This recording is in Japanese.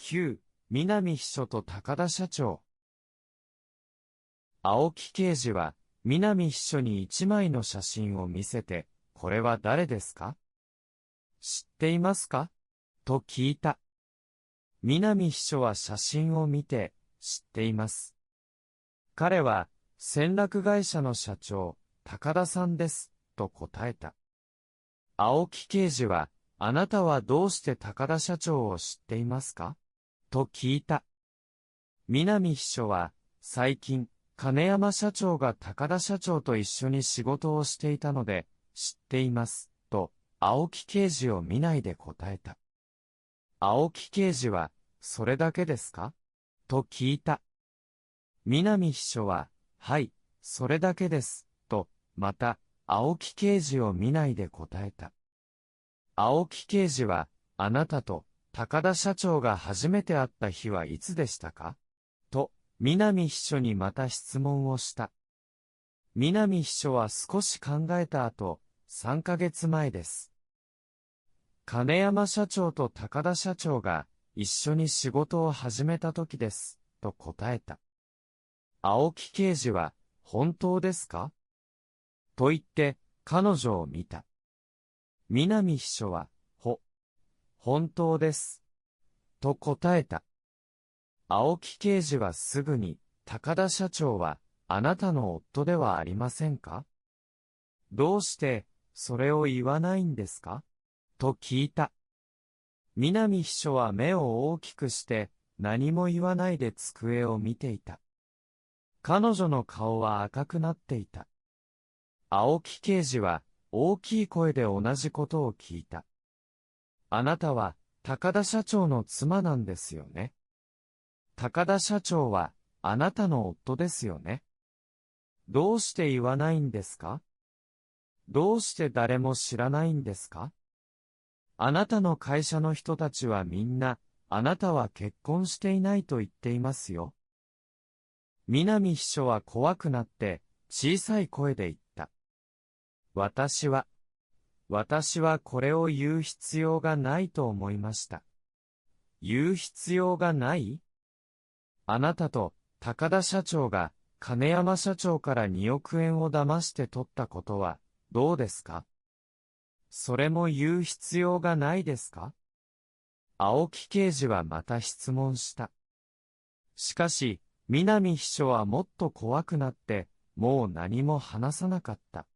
9、南秘書と高田社長。青木刑事は、南秘書に一枚の写真を見せて、これは誰ですか？知っていますか？と聞いた。南秘書は写真を見て、知っています。彼は、船舶会社の社長、高田さんです、と答えた。青木刑事は、あなたはどうして高田社長を知っていますか？と聞いた。南秘書は、最近、金山社長が高田社長と一緒に仕事をしていたので、知っています、と、青木刑事を見ないで答えた。青木刑事は、それだけですか？と聞いた。南秘書は、はい、それだけです、と、また、青木刑事を見ないで答えた。青木刑事は、あなたと、高田社長が初めて会った日はいつでしたか？と、南秘書にまた質問をした。南秘書は少し考えた後、3ヶ月前です。金山社長と高田社長が一緒に仕事を始めた時です、と答えた。青木刑事は、本当ですか？と言って、彼女を見た。南秘書は、本当です。と答えた。青木刑事はすぐに、高田社長は、あなたの夫ではありませんか？どうして、それを言わないんですか？と聞いた。南秘書は目を大きくして、何も言わないで机を見ていた。彼女の顔は赤くなっていた。青木刑事は、大きい声で同じことを聞いた。あなたは、高田社長の妻なんですよね。高田社長は、あなたの夫ですよね。どうして言わないんですか？どうして誰も知らないんですか？あなたの会社の人たちはみんな、あなたは結婚していないと言っていますよ。南秘書は怖くなって、小さい声で言った。私はこれを言う必要がないと思いました。言う必要がない？あなたと高田社長が金山社長から2億円を騙して取ったことはどうですか？それも言う必要がないですか？青木刑事はまた質問した。しかし、南秘書はもっと怖くなって、もう何も話さなかった。